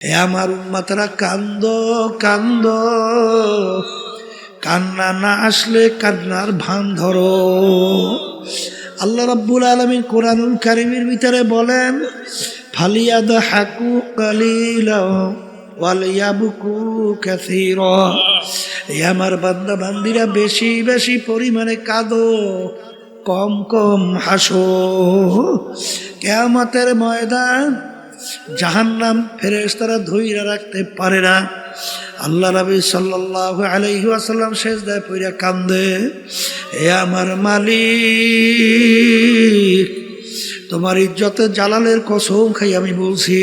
হে আমার উম্মতরা, কান্দো কান্দো, কান্না না আসলে কান্নার ভান ধরো। আল্লাহ রাব্বুল আলামিন কোরআনুল কারীমের ভিতরে বলেন, ফালিয়াদহাকু কালিলা ওয়ালিয়াবকু কাসীরা। হে আমার বান্দা বান্দিরা, বেশি বেশি পরিমাণে কাঁদো, কম কম হাসো। কিয়ামতের ময়দান জাহান্নাম ফেরেশতারা ধইরা রাখতে পারে না। আল্লাহ নবী সাল্লাল্লাহু আলাইহি ওয়াসাল্লাম সিজদায় পড়ে কান্দে, হে আমার মালিক, তোমার ইজ্জতে জালালের কসম খাই আমি বলছি,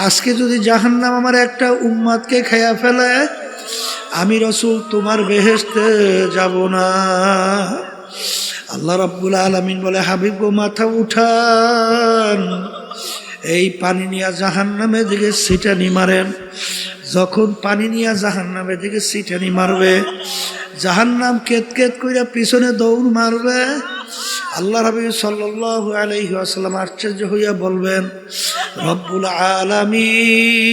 আজকে যদি জাহান্নাম আমার একটা উম্মতকে খাইয়া ফেলে, আমি রাসূল তোমার বেহেশতে যাব না। আল্লাহ রাব্বুল আলামিন বলে, হাবিব গো, মাথা উঠান, এই পানি নিয়ে জাহান্নামের দিকে ছিটানি মারেন। যখন পানি নিয়ে জাহান্নামের দিকে ছিটানি মারবে, জাহান্নাম কেত কেত কইরা পিছনে দৌড় মারবে। আল্লাহ রাব্বি সাল্লাল্লাহু আলাইহি ওয়াসাল্লাম আশ্চর্য হইয়া বলবেন, রব্বুল আলামিন,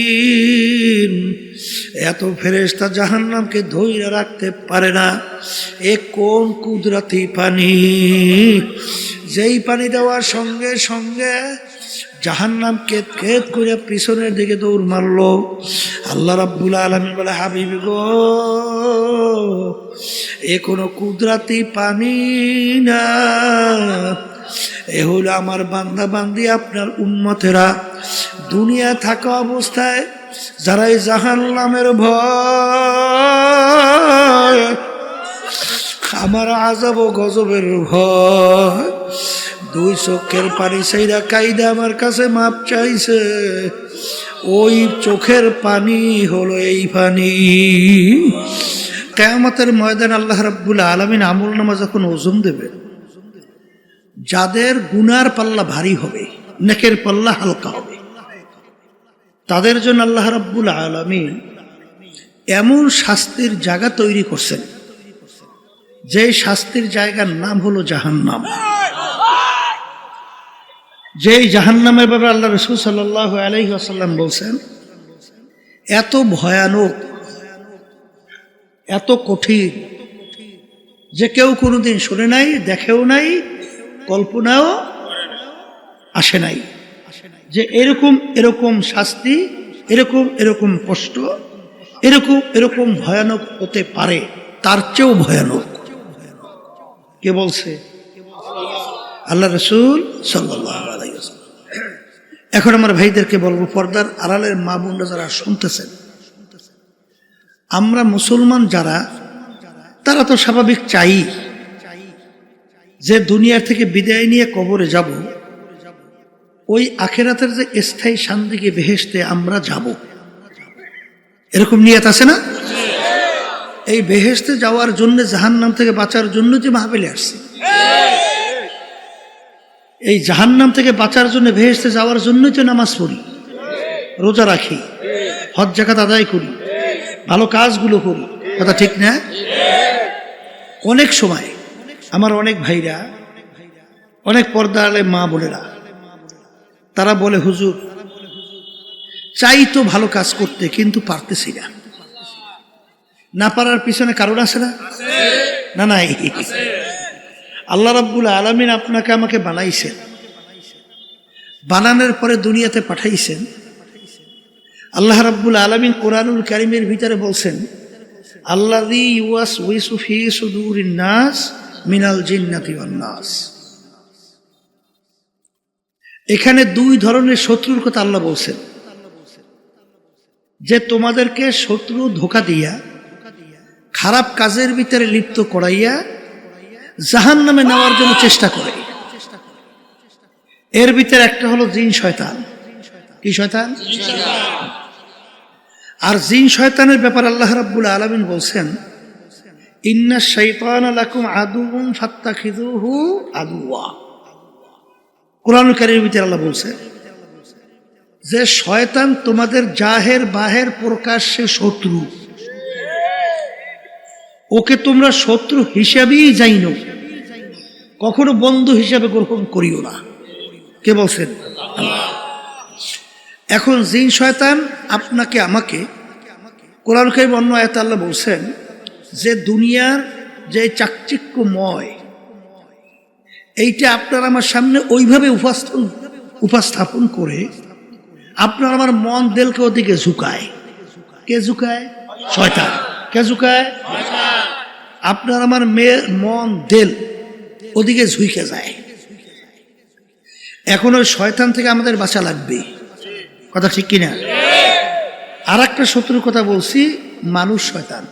এত ফেরেশতা জাহান্নামকে ধইরা রাখতে পারে না, এ কোন কুদরতি পানি, যেই পানি দেওয়ার সঙ্গে সঙ্গে জাহান্নাম কেত কেত করে পিছনের দিকে দৌড় মারলো। আল্লাহ রাব্বুল আলামিন বলে, হাবিব গো, এ কোনো কুদরতি পানি না, এ হলো আমার বান্দা বান্দি, আপনার উম্মতেরা দুনিয়া থাকা অবস্থায় যারা এই জাহান্নামের ভয়, আমার আযাব ও গজবের ভয়, দুই চোখের পানি সেইরা কাইদা আমার কাছে মাপ চাইছে, ওই চোখের পানি হলো এই পানি। কিয়ামতের ময়দান আল্লাহ রাব্বুল আলামিন আমলনামা যখন ওজন দেবে, যাদের গুনার পাল্লা ভারী হবে, নেকের পাল্লা হালকা হবে, তাদের জন্য আল্লাহ রাব্বুল আলামিন এমন শাস্তির জায়গা তৈরি করছেন, যে শাস্তির জায়গার নাম হলো জাহান্নাম। যেই জাহান্নামের ব্যাপারে আল্লাহ রাসূল সাল্লাল্লাহু আলাইহি ওয়াসাল্লাম বলছেন, এত ভয়ানক, এত কঠিন, যে কেউ কোনোদিন শুনে নাই, দেখেও নাই, কল্পনাও আসে নাই, যে এরকম এরকম শাস্তি, এরকম এরকম কষ্ট, এরকম এরকম ভয়ানক হতে পারে, তার চেয়েও ভয়ানক। কে বলছে? আল্লাহ রাসূল সাল্লাল্লাহু আলাইহি ওয়াসাল্লাম। এখন আমার ভাইদেরকে বলবো, পর্দার আড়ালের মা বোনরা যারা শুনতেছেন, আমরা মুসলমান যারা, তারা তো স্বাভাবিক চাই যে দুনিয়ার থেকে বিদায় নিয়ে কবরে যাব, ওই আখিরাতের যে স্থায়ী শান্তিকে বেহেশতে আমরা যাব, এরকম নিয়ত আছে না? এই বেহেশতে যাওয়ার জন্য, জাহান্নাম থেকে বাঁচার জন্য যে মাহফিলে আসছে, এই জাহান্নাম থেকে বাঁচার জন্য, বেহেশতে যাওয়ার জন্য তো নামাজ পড়ি, রোজা রাখি, হজ যাকাত আদায় করি, ভালো কাজগুলো করি, কথা ঠিক না? অনেক সময় আমার অনেক ভাইরা, অনেক পর্দার মা বোনেরা, তারা বলে, হুজুর, চাই তো ভালো কাজ করতে, কিন্তু পারতেছি না। না পারার পিছনে কারণ আছে না? না নাই। আল্লাহ রাব্বুল আলামিন আপনাকে আমাকে বানাইছেন, বানানোর পরে দুনিয়াতে পাঠাইছেন। আল্লাহ রাব্বুল আলামিন কোরআনুল কারীমের ভিতরে বলছেন, আল্লাযী ইউওয়াসউইসু ফী সুদুরিন নাস মিনাল জিন্নাতি ওয়ান নাস। এখানে দুই ধরনের শত্রুর কথা আল্লাহ বলছেন, যে তোমাদেরকে শত্রু ধোঁকা দিয়া, খারাপ কাজের ভিতরে লিপ্ত করাইয়া জাহান্নামে নেওয়ার জন্য চেষ্টা করে। এর ভিতরে একটা হলো জিন শয়তান। কি শয়তান? আর জিন শয়তানের ব্যাপার আল্লাহ রাব্বুল আলামিন বলছেন, ইন্নাশ শাইতানা লাকুম আদুউন ফাত্তাখিযুহু আদুওয়া। কোরআনুল কারীমের ভিতরে আল্লাহ বলছেন যে শয়তান তোমাদের জাহের বাহের প্রকাশ্যে শত্রু, ওকে তোমরা শত্রু হিসাবেই জানো, কখনো বন্ধু হিসাবে গ্রহণ করিও না। কে বলছেন? এখন জিন শয়তান আপনাকে আমাকে কোরআন কারীম অন্য আয়াতে আল্লাহ বলছেন যে দুনিয়ার যে চাকচিক্যময় এইটা আপনার আমার সামনে ওইভাবে উপস্থাপন করে আপনার আমার মন দিলকে ওদিকে ঝুঁকায়। কে ঝুঁকায়? শয়তান। কে ঝুঁকায়? আপনার আমার মন দিল ওদিকে ঝুঁকে যায়। এখন ওই শয়তান থেকে আমাদের বাঁচা লাগবে, কথা ঠিক কিনা? আর একটা শত্রুর কথা বলছি, মানুষ শয়তান।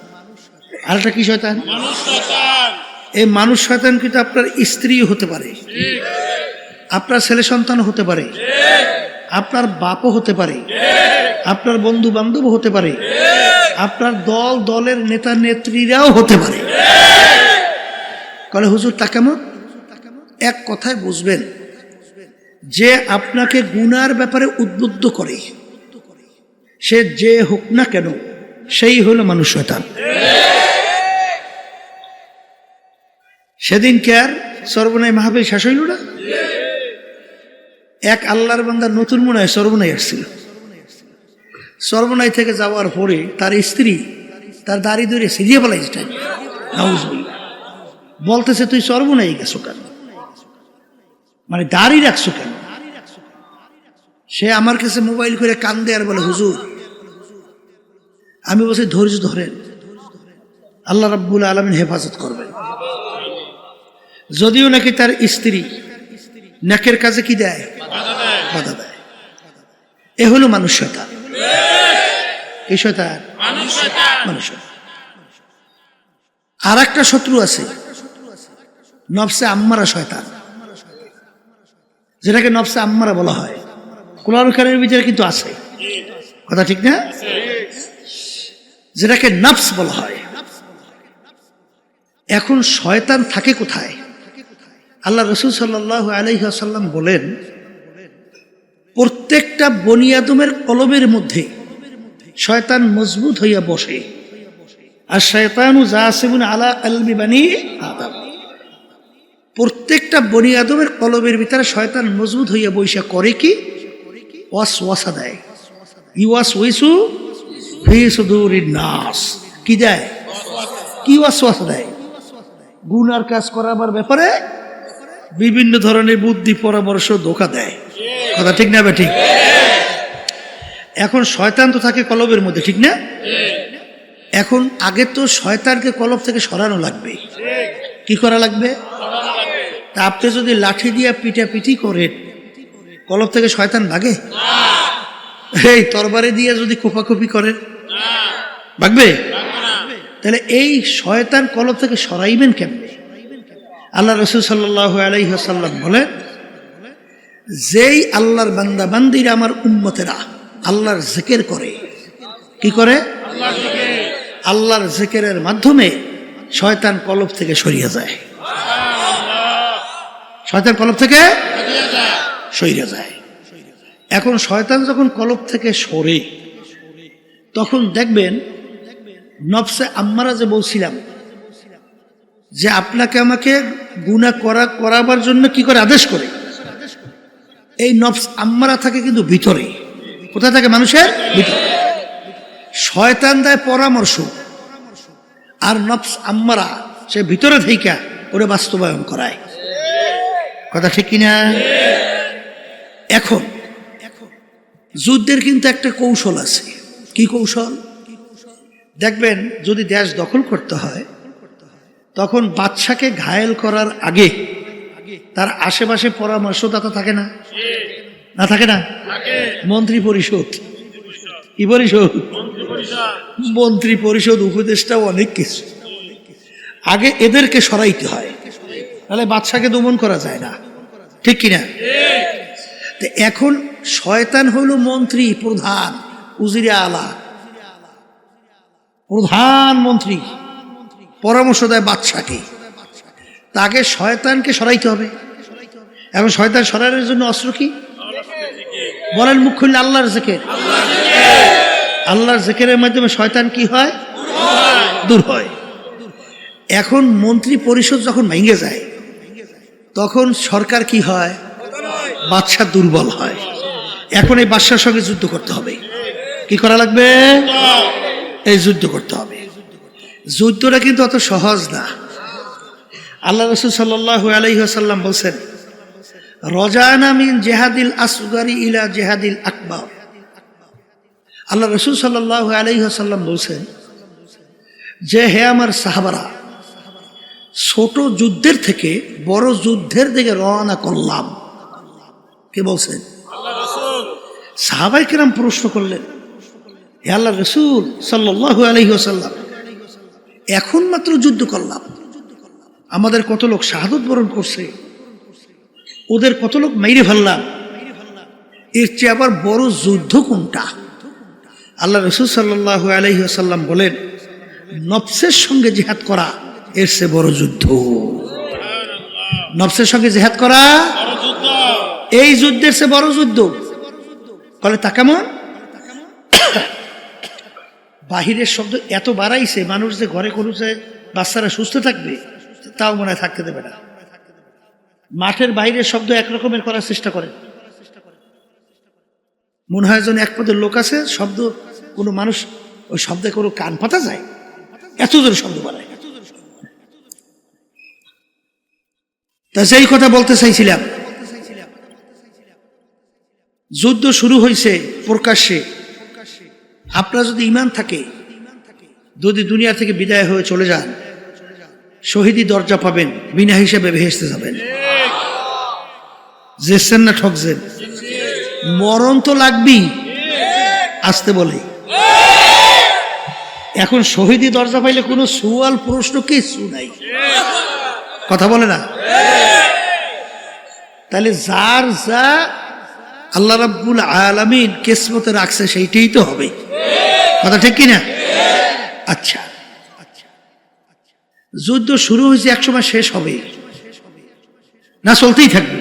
আর একটা কি শয়তান? এই মানুষ শয়তান কিন্তু আপনার স্ত্রীও হতে পারে, আপনার ছেলে সন্তান হতে পারে, আপনার বাপও হতে পারে, আপনার বন্ধু বান্ধব হতে পারে, আপনার দলের নেতা নেত্রীরাও হতে পারে। বলে হুজুর তা কেমন? এক কথায় বুঝবেন যে আপনাকে গুনার ব্যাপারে উদ্বুদ্ধ করে, সে যে হোক না কেন, সেই হলো মানুষ শয়তান। সেদিন কে আর সর্বনাই মাহফিল শেষ হইল না? এক আল্লাহর বান্দা নতুন মনে হয় সর্বনাই আসছিল। সর্বনাই থেকে যাওয়ার পরে তার স্ত্রী তার দাড়ি ধরে সিরিয়ে বলাইছে, বলতেছে তুই সর্বনাই গেছো কেন, মানে দাড়ি রাখছো কেন? সে আমার কাছে মোবাইল করে কান্দে আর বলে হুজুর, আমি বলছি ধৈর্য ধরেন, আল্লাহ রাব্বুল আলামিন হেফাজত করবেন। যদিও নাকি তার স্ত্রী নেকের কাজে কি দেয়? বাধা দেয়। এ হলো মানুষ শয়তান। এই শয়তান মানুষ। আর একটা শত্রু আছে, নফসে আম্মারা শয়তান, যেটাকে নফসে আম্মারা বলা হয়। কোরআন কারীমের ভিতরে কিন্তু আছে, কথা ঠিক না? যেটাকে নফস বলা হয়। এখন শয়তান থাকে কোথায়? আল্লাহ রাসূল সাল্লাল্লাহু আলাইহি ওয়াসাল্লাম বলেন, প্রত্যেকটা বনি আদমের কলবের মধ্যে শয়তান মজবুত হইয়া বসে। আর শয়তানু জাসিবুন আলা কলবি বানি আদম। প্রত্যেকটা বনি আদমের কলবের ভিতরে শয়তান মজবুত হইয়া বৈশা করে কি? ওয়াসওয়াসা দেয়। ইউওয়াসওয়িসু ফি সুদুরিন নাস। কি দেয়? কি ওয়াসওয়াসা দেয়? গুনার কাজ করাবার ব্যাপারে বিভিন্ন ধরনের বুদ্ধি পরামর্শ ধোঁকা দেয়, কথা ঠিক না বেঠিক? এখন শয়তান তো থাকে কলবের মধ্যে, ঠিক না? এখন আগে তো শয়তানকে কলব থেকে সরানো লাগবে। কি করা লাগবে? তা আপনি যদি লাঠি দিয়ে পিটাপিটি করেন, কলব থেকে শয়তান ভাগে? এই তরবারি দিয়ে যদি কোপাকুপি করেন, ভাগবে? তাহলে এই শয়তান কলব থেকে সরাইবেন কেমনে? আল্লাহ রাসূল সাল্লাল্লাহু আলাইহি ওয়াসাল্লাম বলেন, যেই আল্লাহর বান্দা বান্দিরা আমার উম্মতেরা আল্লাহর জিকির করে, কি করে? আল্লাহর জিকিরের মাধ্যমে শয়তান কলব থেকে সরিয়ে যায়। শয়তান কলব থেকে সরিয়ে যায়। এখন শয়তান যখন কলব থেকে সরে, তখন দেখবেন নফসে আম্মারা যে বলছিলাম যে আপনাকে আমাকে গুনাহ করাবার জন্য কি করে? আদেশ করে। এই নফস আম্মারা থাকে কিন্তু ভিতরে। কোথায় থাকে? মানুষের ভিতরে। শয়তান দেয় পরামর্শ, আর নফস আম্মারা সে ভিতরে থেকে ওরে বাস্তবায়ন করায়, কথা ঠিক কিনা? এখন যুদ্ধের কিন্তু একটা কৌশল আছে। কি কৌশল? দেখবেন যদি দেশ দখল করতে হয়, তখন বাদশাকে ঘায়েল করার আগে তার আশেপাশে পরামর্শদাতা থাকে না? না থাকে না? মন্ত্রী পরিষদ। কি পরিষদ? মন্ত্রী পরিষদ, উপদেষ্টাও অনেক কিছু। আগে এদেরকে সরাইতে হয়, তাহলে বাদশাকে দমন করা যায় না, ঠিক কিনা? এখন শয়তান হলো মন্ত্রী, প্রধান, উজিরে আলা, প্রধানমন্ত্রী, পরামর্শ দেয় বাদশাকে। তাকে শয়তানকে সরাইতে হবে। এখন শয়তান সরানোর জন্য অস্ত্র কি? বলেন মুখ খুললে আল্লাহর জিকির। আল্লাহর জিকিরের মাধ্যমে শয়তান কি হয়? দূর হয়। এখন মন্ত্রী পরিষদ যখন ভেঙে যায়, তখন সরকার কি হয়? বাদশা দুর্বল হয়। এখন এই বাদশার সঙ্গে যুদ্ধ করতে হবে। কি করা লাগবে? এই যুদ্ধ করতে হবে। যুদ্ধটা কিন্তু অত সহজ না। আল্লাহ রাসূল সাল্লাল্লাহু আলাইহি ওয়াসাল্লাম বলছেন, রজানা মিন জিহাদিল আসগারি ইলা জিহাদিল আকবার। আল্লাহ রাসূল সাল্লাল্লাহু আলাইহি ওয়াসাল্লাম বলছেন যে, হে আমার সাহাবারা, ছোট যুদ্ধের থেকে বড় যুদ্ধের দিকে রওনা করলাম। কে বলছেন? সাহাবায়ে কেরাম প্রশ্ন করলেন, হে আল্লাহর রাসূল সাল্লাল্লাহু আলাইহি ওয়াসাল্লাম, এখন মাত্র যুদ্ধ করলাম, আমাদের কত লোক শাহাদত বরণ করছে, ওদের কত লোক মেরে ফেললাম, এর চেয়ে আবার বড় যুদ্ধ কোনটা? আল্লাহ রাসূল সাল্লাল্লাহু আলাইহি ওয়াসাল্লাম বলেন, নফসের সঙ্গে জিহাদ করা এর চেয়ে বড় যুদ্ধ। নফসের সঙ্গে জিহাদ করা এই যুদ্ধের চেয়ে বড় যুদ্ধ। বলে তা কেমন? বাহিরের শব্দ এত বাড়াইছে, মানুষ যে ঘরে করছে বাচ্চারা সুস্থ থাকবে তাও মনে হয় থাকতে দেবে না। মাঠের বাইরের শব্দ একরকমের করার চেষ্টা করে, মনে হয় যেন এক পদের লোক আছে, শব্দ কোনো মানুষ ওই শব্দে কোনো কান পাতা যায়, এত জোরে শব্দ বাড়ায়। তা সেই কথা বলতে চাইছিলাম, যুদ্ধ শুরু হয়েছে প্রকাশ্যে। আপনার যদি ঈমান থাকে, যদি দুনিয়া থেকে বিদায় হয়ে চলে যান, শহীদি দরজা পাবেন, বিনা হিসেবে বেহেশতে যাবেন। জেসেন না ঠকছেন? মরণ তো লাগবেই, আসতে বলে। এখন শহীদি দরজা পাইলে কোনো সুয়াল প্রশ্ন কিছু নাই, কথা বলে না। তাহলে যার যা আল্লাহ রাব্বুল আলামিন কিসমতে রাখছে সেইটাই তো হবে, কথা ঠিক কিনা? আচ্ছা, যুদ্ধ শুরু হয়েছে, একসময় শেষ হবে না চলতেই থাকবে?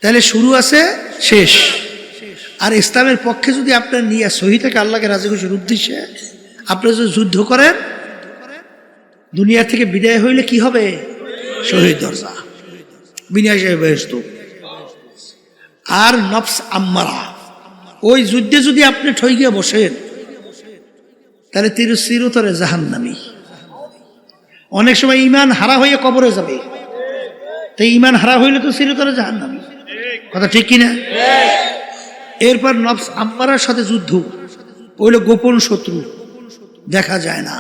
তাহলে শুরু আছে, শেষ। আর ইসলামের পক্ষে যদি আপনার নিয়ে সহি থেকে আল্লাহকে রাজি খুশির উদ্দেশ্যে আপনি যদি যুদ্ধ করেন, দুনিয়া থেকে বিদায় হইলে কি হবে? শহীদ দরজা, বিনা হিসেবে বেহেশত। আর নফস আম্মারা, ওই যুদ্ধে যদি আপনি ঠইকে বসেন তাহলে চিরতরে জাহান্নামী। অনেক সময় ঈমান হারা হয়ে কবরে যাবে, তাই ঈমান হারা হইলে তো চিরতরে জাহান্নামী, কথা ঠিক কিনা? এরপর নফস আম্মারার সাথে যুদ্ধ, ওইলো গোপন শত্রু, দেখা যায় না।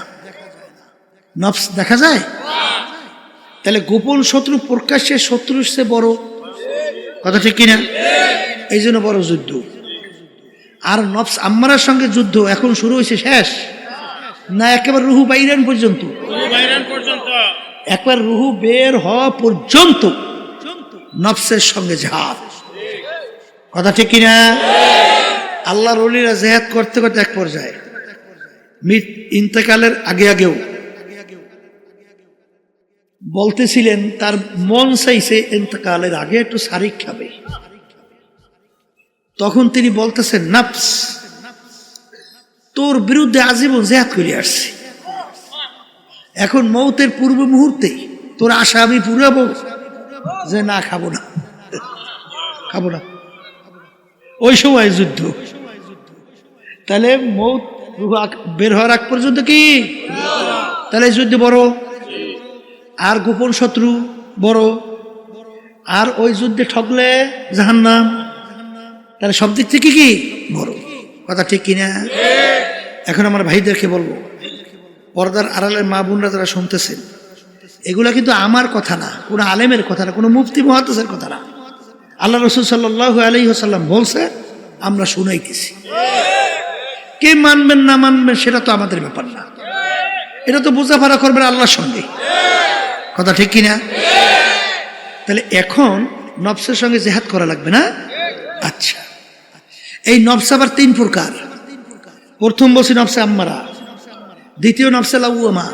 নফস দেখা যায়, তাহলে গোপন শত্রু প্রকাশ্যে শত্রুর চেয়ে বড়, কথা ঠিক কিনা? এই জন্য বড় যুদ্ধ। আর নফস আম্মারার সঙ্গে যুদ্ধ এখন শুরু হয়েছে, শেষ না একেবারে রুহু বাইরান পর্যন্ত? একবার রুহু বের হওয়া পর্যন্ত নফসের সঙ্গে জিহাদ, কথা ঠিক কিনা? আল্লাহর ওলিরা জিহাদ করতে করতে এক পর্যায়ে ইন্তেকালের আগেও বলতেছিলেন তার মন চাইছে ইন্তেকালের আগে একটু শারিক খাবে। তখন তিনি বলতেছেন, নফস, তোর বিরুদ্ধে আজীবন জিহাদ করে আসছি, এখন মৌতের পূর্ব মুহূর্তে তোর আশা আমি পুরাবো যে না, খাবো না, খাবো না। ওই সময় যুদ্ধ, তাহলে মৌত বের হওয়ার আগ পর্যন্ত কি? তাহলে যুদ্ধ বড়, আর গোপন শত্রু বড়, আর ওই যুদ্ধে ঠকলে জাহান্নাম, তাহলে সব দিক থেকে কি বড়, কথা ঠিক কিনা? এখন আমার ভাইদেরকে বলবো, পর্দার আড়ালের মা বোনরা যারা শুনতেছেন, এগুলা কিন্তু আমার কথা না, কোনো আলেমের কথা না, কোনো মুফতি মুহাদ্দিসের কথা না, আল্লাহ রাসূল সাল্লাল্লাহু আলাইহি ওয়াসাল্লাম বলছে, আমরা শুনাইতেছি। কে মানবেন না মানবেন সেটা তো আমাদের ব্যাপার না, এটা তো বোঝাপড়া করবেন আল্লাহর সঙ্গে, কথা ঠিক কিনা? তাহলে এখন নফসের সঙ্গে জিহাদ করা লাগবে না? আচ্ছা, এই নফস আবার তিন প্রকার। প্রথম বলছি নফসে আম্মারা, দ্বিতীয় নফসে লাউয়ামা,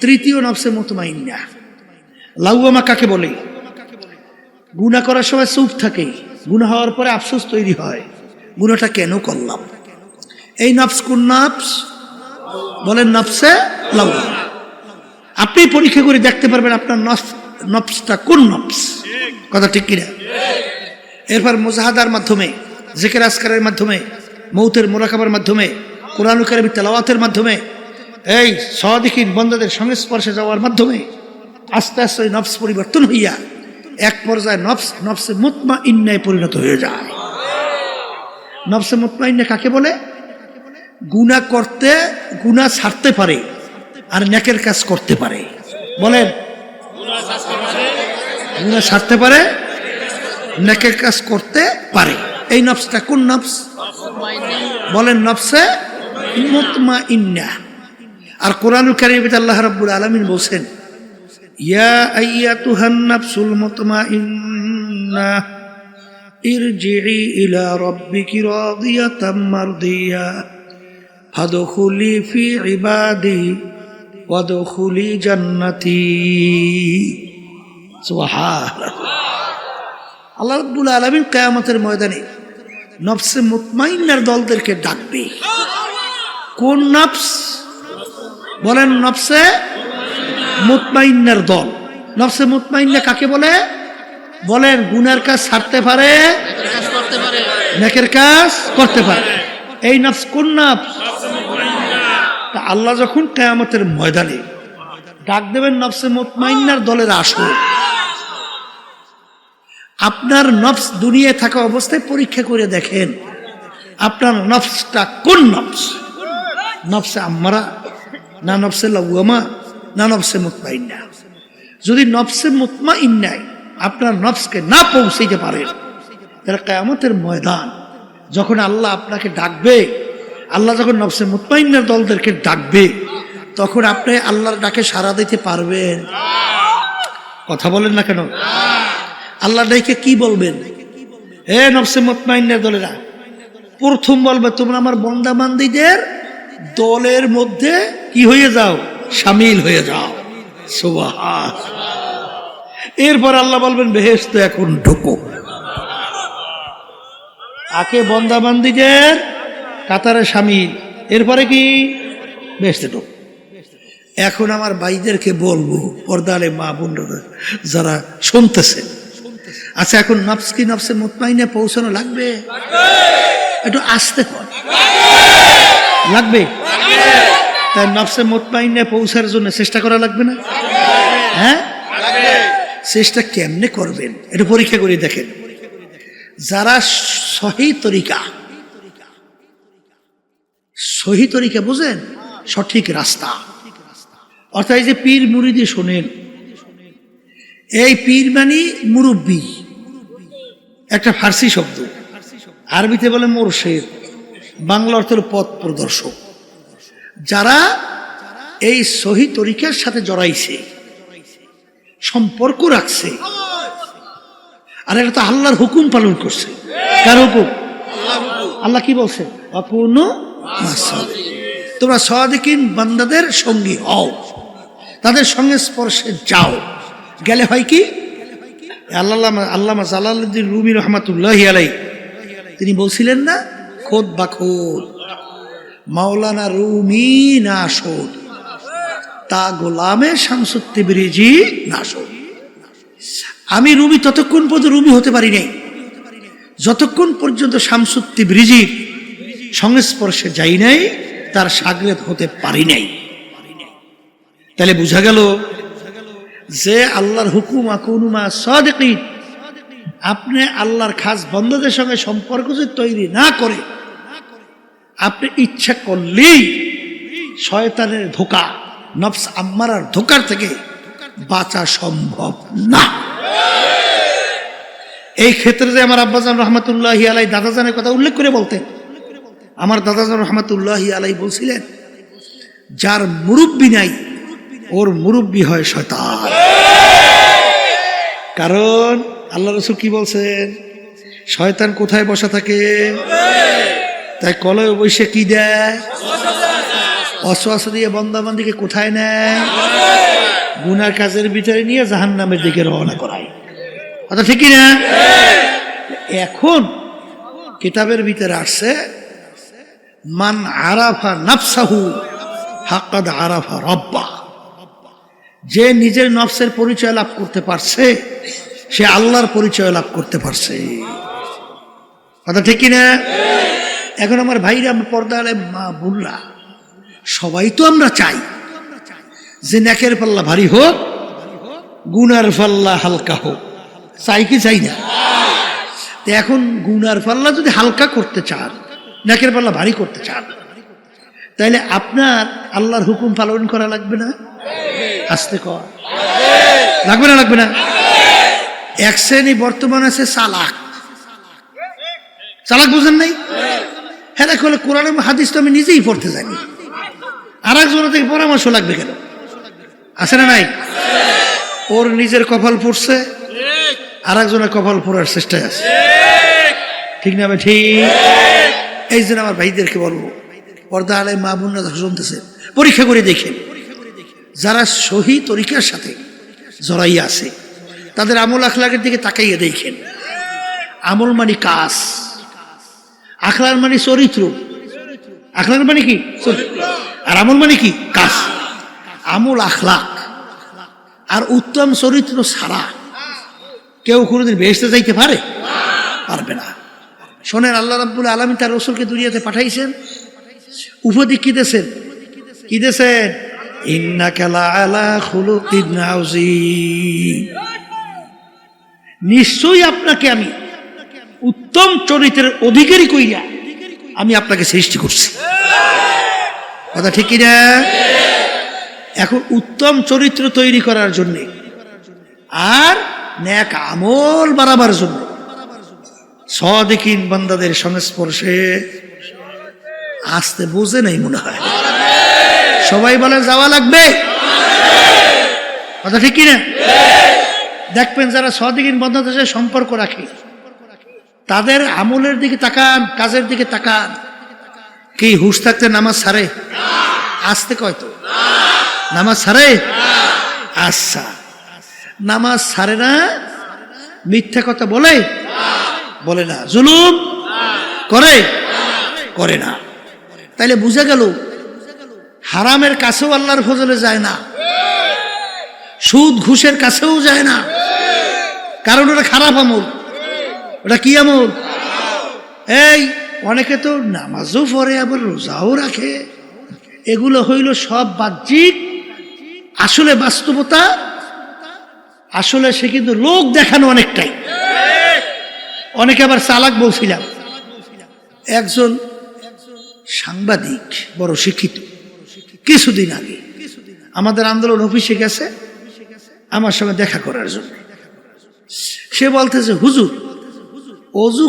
তৃতীয় নফসে মুতমাইন্না। লাউয়ামা কাকে বলে? গুনাহ করার সময় চুপ থাকে, গুনাহ হওয়ার পরে আফসোস তৈরি হয়, গুনাহটা কেন করলাম। এই নফস কোন নফস? বলেন নফসে লাউয়ামা। আপনি পরীক্ষা করে দেখতে পারবেন আপনার নফসটা কোন নফস, কথা ঠিক কিনা? এরপর মুজাহাদার মাধ্যমে, জিকির আজকারের মাধ্যমে, মৌতের মুরাকাবার মাধ্যমে, কোরআন কারীমের তেলাওয়াতের মাধ্যমে, এই সাদিকিন বান্দাদের সংস্পর্শে যাওয়ার মাধ্যমে আস্তে আস্তে ওই নফস পরিবর্তন হইয়া এক পর্যায়ে নফসে মুতমাইন্নায় পরিণত হয়ে যায়। নফসে মুতমাইন্না কাকে বলে? গুনাহ করতে, গুনাহ ছাড়তে পারে আর নেকের কাজ করতে পারে। বলেন, গুনাহ ছাড়তে পারে, নেকের কাজ করতে পারে। এই নফসটা কোন নফস? বলেন, নফসে মুতমাইন্না। আর কোরআনুল কারীমে আল্লাহ রাব্বুল আলামিন বলছেন, ইয়া আইয়াতুহান নাফসুল মুতমাইন্নাহ ইরজিই ইলা রাব্বিকি রাদিয়াতাম মারদিয়া ফাদখুলি ফি ইবাদি ওয়াদখুলি জান্নাতি। সুবহানাল্লাহ। আল্লাহ রাব্বুল আলামিন কিয়ামতের ময়দানে নফসে মুতমাইন্নার দলদেরকে ডাকবে। কোন নফস? বলেন, নফসে মুতমাইন্নার দল। নফসে মুতমাইন্না কাকে বলে? বলেন, গুনার কাজ ছাড়তে পারে, নেকের কাজ করতে পারে। এই নফস কোন নফস? তা আল্লাহ যখন কিয়ামতের ময়দানে ডাক দেবেন নফসে মুতমাইন্নার দলের আসো, আপনার নফস দুনিয়ায় থাকা অবস্থায় পরীক্ষা করে দেখেন আপনার নফসটা কোন নফস? নফসে আম্মারা, না নফসে লাওয়ামা, না নফসে মুতমাইন্না? যদি নফসে মুতমাইন্নায় আপনার নফসকে না পৌঁছাইতে পারেন, তাহলে কিয়ামতের ময়দান যখন আল্লাহ আপনাকে ডাকবে, আল্লাহ যখন নফসে মুতমাইন্নার দলদেরকে ডাকবে, তখন আপনি আল্লাহর ডাকে সাড়া দিতে পারবেন? কথা বলেন না কেন? আল্লাহ ডাকে কি বলবেন? হে নফসে মুতমাইন্নার দলেরা, প্রথম বলবে তোমরা আমার বান্দা বান্দীদের দলের মধ্যে কি হয়ে যাও? শামিল হয়ে যাও। সুবহানাল্লাহ। এরপর আল্লাহ বলবেন বেহেশতে এখন ঢোকো। আগে বান্দা বান্দীদের কাতারে শামিল, এরপরে কি? বেহেশতে ঢোকো। এখন আমার ভাইদেরকে বলবো, পর্দারে মা বোনরা যারা শুনতেছেন, আচ্ছা এখন নফস কি নফসে মুতমাইন্না পৌঁছানো লাগবে? একটু আসতে লাগবে। তাই নফসে মুতমাইন্না পৌঁছার জন্য চেষ্টা করা লাগবে না? হ্যাঁ, চেষ্টা কেমনে করবেন একটু পরীক্ষা করে দেখেন। যারা সহি তরিকা বুঝেন, সঠিক রাস্তা, অর্থাৎ এই যে পীর মুরিদি শোনেন, এই পীর মানে মুরব্বী, একটা ফার্সি শব্দ, আরবিতে বলে মোরশেদ, বাংলা অর্থ হল পথ প্রদর্শক। যারা এই সহি তরিকার সাথে জড়াইছে, সম্পর্ক রাখছে, আর এটা তো আল্লাহর হুকুম পালন করছে। কার হুকুম? আল্লাহ কি বলছে? তোমরা সাদিকিন বান্দাদের সঙ্গী হও, তাদের সঙ্গে স্পর্শে যাও। গেলে হয় কি? আল্লামা জালালউদ্দিন রুমি রহমাতুল্লাহি আলাইহি তিনি বলছিলেন না, খোদ বা খোদ মাওলানা রুমি না শোধ, তা গোলামে শামসুত তিবরিজি না শোধ। আমি রুমি ততক্ষণ পর্যন্ত রুমি হতে পারি নাই যতক্ষণ পর্যন্ত শামসুত তিবরিজির সংস্পর্শে যাই নাই, তার শাগরেদ হতে পারি নাই। তাহলে বোঝা গেল যে আল্লাহর হুকুম আকুনু মা সাদিকিন, আপনি আল্লাহর খাস বান্দাদের সঙ্গে সম্পর্ক যদি তৈরি না করে, আপনি ইচ্ছা করলেই শয়তানের ধোঁকা, নফস আম্মারার ধোঁকার থেকে বাঁচা সম্ভব না। এই ক্ষেত্রে যে আমার আব্বাজান রহমাতুল্লাহি আলাইহি দাদাজানের কথা উল্লেখ করে বলতেন, আমার দাদাজান রহমাতুল্লাহি আলাইহি বলছিলেন, যার মুরব্বি নাই ওর মুরব্বি হয় শয়তান। কারণ আল্লাহ রাসূল কি বলছেন? শয়তান কোথায় বসা থাকে? তাই কলয়ে বসে কি দেয়? ওয়াসওয়াসা দিয়ে বান্দাবান্দিকে কোথায় নেয়? গুনার কাজের ভিতরে নিয়ে জাহান্নামের দিকে রওনা করায়। কথা ঠিক না? এখন কিতাবের ভিতরে আসছে, মান আরাফা নাফসাহু ফাকাদ আরাফা রাব্বাহ, যে নিজের নফসের পরিচয় লাভ করতে পারছে সে আল্লাহর পরিচয় লাভ করতে পারছে। কথা ঠিক কিনা? এখন আমার ভাইরা, আমার পর্দা আলে মা বোনরা, সবাই তো আমরা চাই যে নেকের পাল্লা ভারী হোক, গুনার পাল্লা হালকা হোক। চাই কি চাই না? এখন গুনার পাল্লা যদি হালকা করতে চান, নেকের পাল্লা ভারী করতে চান, তাইলে আপনার আল্লাহর হুকুম পালন করা লাগবে না? আসতে কর লাগবে না? লাগবে না? এক শ্রেণী বর্তমান আছে চালাক। চালাক বুঝেন নাই? হ্যাঁ, দেখলে কোরআন হাদিস তো আমি নিজেই পড়তে জানি, আর একজনের থেকে পরামর্শ লাগবে কেন? আছে না নাই? ওর নিজের কপাল পড়ছে, আর একজনের কপাল পড়ার চেষ্টায় আছে। ঠিক না? ঠিক। এই জন্য আমার ভাইদেরকে বলবো, পর্দা আলে মা বোনরা শুনতেছে, পরীক্ষা করে দেখেন, যারা সহি তরিকার সাথে জড়াইয়া আছে তাদের আমল আখলাকের দিকে তাকাইয়া দেখেন। আমল মানে কাজ, আখলাক মানে চরিত্র। আখলাক মানে কি? চরিত্র। আর আমল মানে কি? কাজ। আমল আখলাক আর উত্তম চরিত্র ছাড়া কেউ কোনোদিন বেহেশতে যাইতে পারে? পারবে না। শোনেন, আল্লাহ রাব্বুল আলামিন তার রাসূলকে দুনিয়াতে পাঠাইছেন, উপদেশ কি দিয়েছেন? কি দিয়েছেন? ইন্নাকা লাআলা খুলুকিন আযীম। নিশ্চয়ই আপনাকে আমি উত্তম চরিত্রের অধিকারী কইরা আমি আপনাকে সৃষ্টি করছি। কথা ঠিক কিনা? এখন উত্তম চরিত্র তৈরি করার জন্য আর নেক আমল বাড়াবার জন্য সাদিকিন বান্দাদের সংস্পর্শে আসতে বোঝে নাই মনে হয়। সবাই বলে যাওয়া লাগবে। কথা ঠিক কিনা? দেখবেন যারা সাদিকিন বান্দাদের সাথে সম্পর্ক রাখে তাদের আমলের দিকে তাকান, কাজের দিকে তাকান। কি হুশ থাকতে নামাজ ছাড়ে? আসতে কয় তো নামাজ ছাড়ে? আচ্ছা, নামাজ ছাড়ে না, মিথ্যা কথা বলে? বলে না। জুলুম করে? করে না। তাইলে বুঝা গেল হারামের কাছেও আল্লাহর ফজলে যায় না, সুদ ঘুষের কাছেও যায় না, কারণ ওটা খারাপ আমল। ওটা কি আমল? এই অনেকে তো নামাজও পড়ে, আবার রোজাও রাখে, এগুলো হইল সব বাহ্যিক, আসলে বাস্তবতা, আসলে সে কিন্তু লোক দেখানো অনেকটাই। অনেকে আবার চালাক বলছিলাম, একজন সাংবাদিক বড় শিক্ষিত কিছুদিন আগে আমাদের আন্দোলন অফিসে গেছে আমার সঙ্গে দেখা করার জন্য। সে বলতেছে, হুজুর, অজু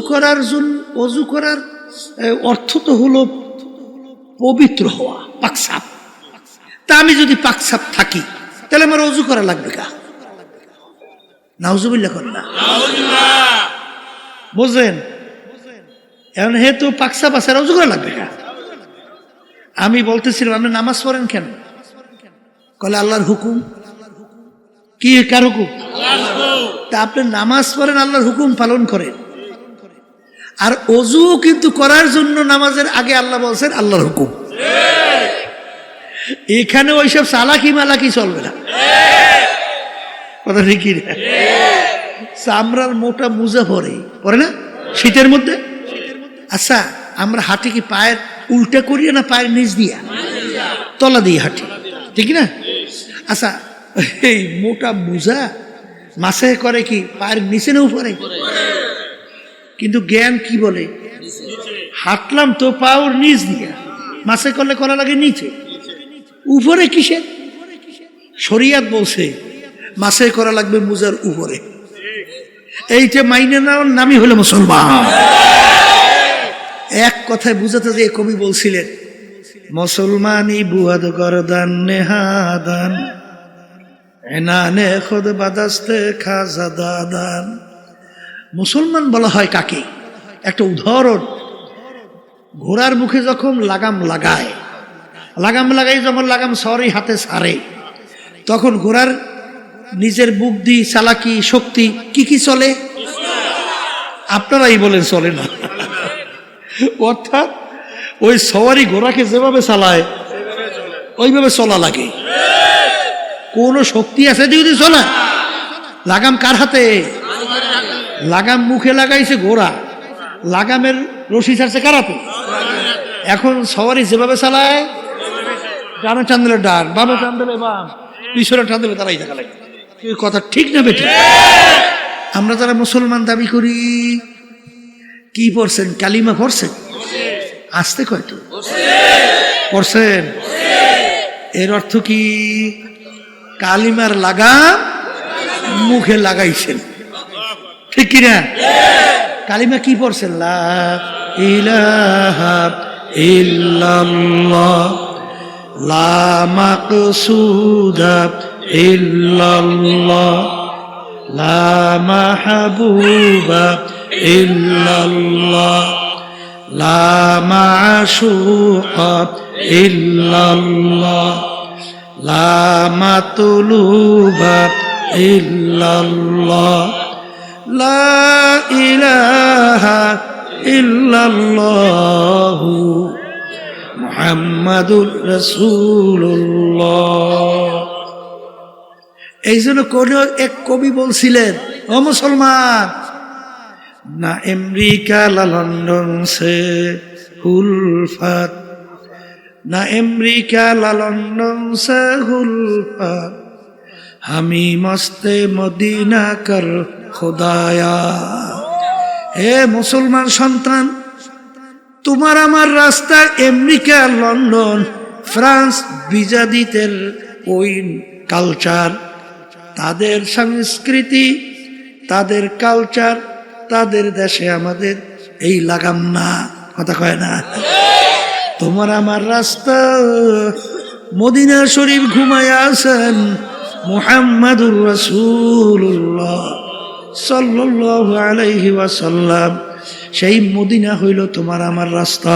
করার অর্থ তো হলো পবিত্র হওয়া, পাকসাপ। তা আমি যদি পাকসাপ থাকি তাহলে আমার অজু করা লাগবে কা? নাউজুবিল্লাহ করেন না? বুঝলেন? এখন হে তো পাকসাপ আছে, অজু করা লাগবে কা? আমি বলতেছিলাম, আপনি নামাজ পড়েন কেন? কলে আল্লাহর হুকুম। কি কার হুকুম? তা আপনি নামাজ পড়েন, আল্লাহর হুকুম পালন করেন। আর অজু কিন্তু করার জন্য নামাজের আগে আল্লাহ বলছেন আল্লাহর হুকুম। এখানে ওইসব চালাকি মালাকি চলবে না। কথা ঠিকই না? চামড়ার মোটা মুজা পরে না শীতের মধ্যে? আচ্ছা, আমরা হাঁটি কি পায়ের উল্টা করিয়ে না পায়ের নিচ দিয়া? তলা দিয়ে হাঁটি, ঠিক না? আচ্ছা, এই মোটা মুজা মাসে করে কি পায়ের নিচে না উপরে? কিন্তু জ্ঞান কি বলে? হাঁটলাম তো পাওর নিচ দিয়া, মাসে করলে করা লাগে নিচে, উপরে কিসে? শরিয়াত বলছে মাসে করা লাগবে মুজার উপরে। এইটা মাইনে নেওয়ার নামই হলো মুসলমান। এক কথায় বুঝাতে যে কবি বলছিলেন, মুসলমানি বুয়াদ গরদান নেহাদান এনানে খোদ বাদাস্তে খাজা দাদান। মুসলমান বলা হয় কাকে? একটা উদাহরণ, ঘোড়ার মুখে যখন লাগাম লাগাই যখন লাগাম সরি হাতে ছাড়ে, তখন ঘোড়ার নিজের বুদ্ধি, চালাকি, শক্তি কি চলে? আপনারাই বলেন চলে না। অর্থাৎ ওই সওয়ারি ঘোড়াকে যেভাবে চালায় ওইভাবে চলা লাগে। কোন শক্তি আছে যদি চলা? লাগাম কার হাতে? লাগাম মুখে লাগাইছে ঘোড়া, লাগামের রশি ছাড়ছে কারাতে। এখন সবারই যেভাবে চালায়, ডানে টান দিলে ডান, বামে টান দিলে বাম, পিছনে টান দিলে তারাই দেখা লাগে। কথা ঠিক না বেঠিক? আমরা যারা মুসলমান দাবি করি, কি পড়ছেন? কালিমা পড়ছেন? আসতে কয়তো পড়ছেন? এর অর্থ কি? কালিমার লাগাম মুখে লাগাইছেন, ঠিক কিনা? কালিমা কি পড়ছেন? লা ইলাহা ইল্লাল্লাহ লা মাকসুদা ইল্লাল্লাহ লা মাহবুবা ইল্লাল্লাহ লা মাশুকা ইল্লাল্লাহ লা মাতলুবা ইল্লাল্লাহ লা ইলাহা ইল্লাল্লাহু মুহাম্মাদুর রাসূলুল্লাহ। এই জন্য কোন এক কবি বলছিলেন, ও মুসলমান, না আমেরিকা লা লন্ডন সে উলফত, না আমেরিকা লা লন্ডন সে উলফত, হামি মস্তে মদিনা কর খোদায়া। হে মুসলমান সন্তান, তোমার আমার রাস্তা আমেরিকা, লন্ডন, ফ্রান্স, বিজাদিতের ওই কালচার, তাদের সংস্কৃতি, তাদের কালচার, তাদের দেশে আমাদের এই লাগাম না। কথা কয় না? তোমার আমার রাস্তা মদিনা শরীফ ঘুমায় আছেন মুহাম্মাদুর রাসূলুল্লাহ সাল্লাল্লাহু আলাইহি ওয়াসাল্লাম। সেই মদিনা হইল তোমার আমার রাস্তা।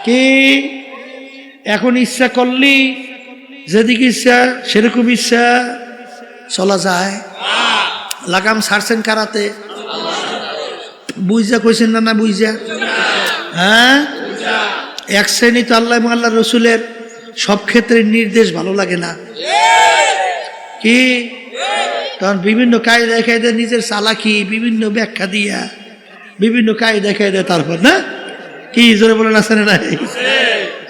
কি এখন ইচ্ছা করলি যেদিকে ইচ্ছা সেরকম ইচ্ছা চলা যায়? লাগাম ছাড়ছেন কারাতে? বুঝা কইছেন না? না বুঝা? হ্যাঁ, এক শ্রেণী তো আল্লাহ এবং আল্লাহ রসুলের সব ক্ষেত্রে নির্দেশ ভালো লাগে না। কি তখন বিভিন্ন কায়দায় কায়দা নিজের চালাকি বিভিন্ন ব্যাখ্যা দিয়া বিভিন্ন কায়দায় কায়দা, তারপর না কি জোরে বলেন আছে না?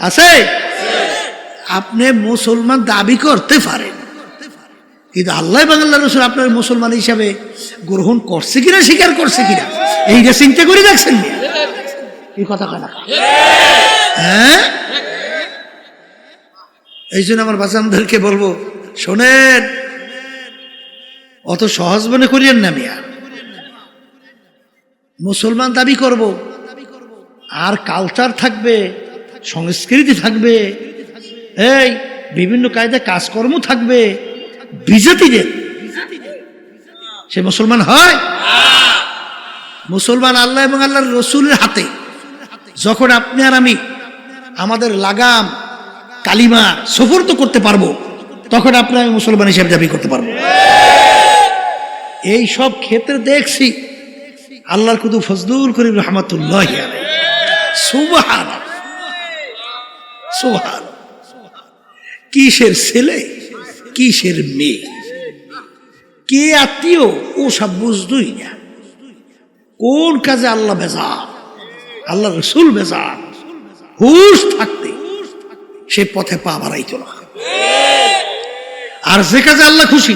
আছে। আপনি মুসলমান দাবি করতে পারেন, কিন্তু আল্লাহ এবং আল্লাহ রসুল আপনার মুসলমান হিসাবে গ্রহণ করছে কিনা, স্বীকার করছে কিনা, এইটা চিন্তা করে দেখছেন? এই কথা কয় না? হ্যাঁ, এই জন্য আমার বাচ্চাদেরকে বলবো, শোনেন, অত সহজ মনে করিয়েন না মিয়া। মুসলমান দাবি করব, আর কালচার থাকবে, সংস্কৃতি থাকবে, এই বিভিন্ন কায়দা কাজকর্ম থাকবে, বিজাতিদের সে মুসলমান হয়? মুসলমান আল্লাহ এবং আল্লাহর রসুলের হাতে। যখন আপনি আর আমি আমাদের লাগাম কালিমা সুপর্দ করতে পারবো, তখন আপনি আমি মুসলমান হিসেবে দাবি করতে পারবো। এই সব ক্ষেত্রে দেখছি আল্লাহর কুতু ফজলুল করিম রহমাতুল্লাহ আলাইহি, সুবহানাল্লাহ সুবহানাল্লাহ, কিসের ছেলে কিসের মেয়ে, কে আত্মীয়, ও সব বুঝতই না। কোন কাজে আল্লাহ বেজার, আল্লাহ রসুল বেজার, হুশ থাকতে সে পথে পা বাড়াইত না। আর যে কাজে আল্লাহ খুশি,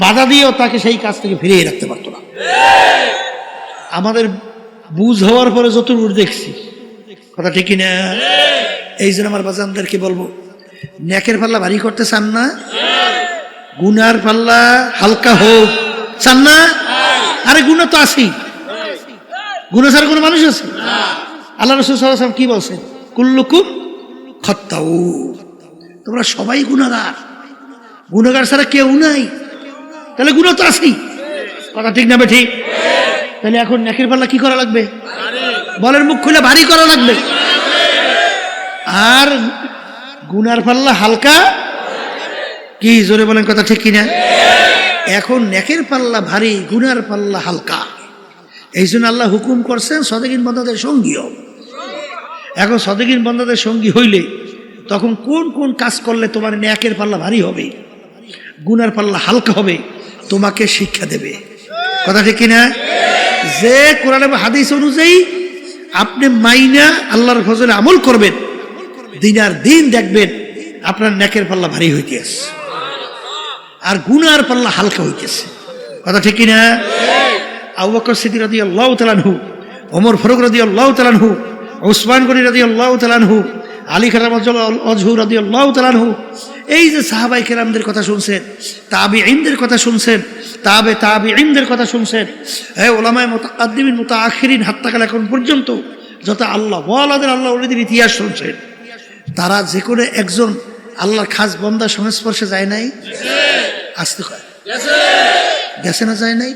বাধা দিয়েও তাকে সেই কাজ থেকে ফিরিয়ে রাখতে পারতো না। আমাদের বুঝ হওয়ার পরে যতদূর দেখছি, কথা ঠিকই না? এই জন্য আমার বাজানদেরকে বলবো, নেকের পাল্লা ভারী করতে চান না? গুনার পাল্লা হালকা হোক চান না? আরে গুণা তো আছেই, গুণা ছাড়া কোনো মানুষ আছে? আল্লাহ রাসূল সাল্লাল্লাহু আলাইহি ওয়াসাল্লাম কি বলছেন? কুল্লুকুম খাত্তাউ, তোমরা সবাই গুনাহগার, গুনাহগার ছাড়া কেউ নাই। তাহলে গুনাহ তো আছেই, কথা ঠিক না ঠিক? তাহলে এখন নেকের পাল্লা কি করা লাগবে? বলের মুখ খুলে ভারী করা লাগবে। আর গুনার পাল্লা হালকা, কি জোরে বলেন, কথা ঠিক কিনা? এখন নেকের পাল্লা ভারী, গুনার পাল্লা হালকা। এই জন্য আল্লাহ হুকুম করছেন সদেকিন বান্দাদের সঙ্গী হও। এখন সদেকিন বান্দাদের সঙ্গী হইলে তখন কোন কোন কাজ করলে তোমার নেকের পাল্লা ভারী হবে, গুনার পাল্লা হালকা হবে, তোমাকে শিক্ষা দেবে। কথা ঠিক কিনা? যে কোরআন এবং হাদিস অনুযায়ী আপনি মাইনা আল্লাহর ফজলে আমল করবেন, দিনার দিন দেখবেন আপনার নেকের পাল্লা ভারী হইতেছে আর গুনার পাল্লা হালকা হইতেছে। কথা ঠিক কিনা? আবু বকর সিদ্দিক রাদিয়াল্লাহু তাআলা আনহু, ওমর ফারুক রাদিয়াল্লাহু তাআলা আনহু, উসমান গনি রাদিয়াল্লাহু তাআলা আনহু, আলী কারামাতুল্লাহ আজহু রাদিয়াল্লাহু তাআলা আনহু, এই যে সাহাবায়ে কেরামদের কথা শুনছেন, তাবিঈনদের কথা শুনছেন, তাবিঈনদের কথা শুনছেন, এই উলামায়ে মুতাকাদ্দিমিন মুতাআখিরিন হাত্তা কাল এখন পর্যন্ত যত আল্লাহ ওয়ালাদের আল্লাহ ওলিদের ইতিহাস শুনছেন, তারা যে কোনো একজন আল্লাহর খাস বান্দার সংস্পর্শে যায় নাই? আসতে কয় গেছে না যায় নাই?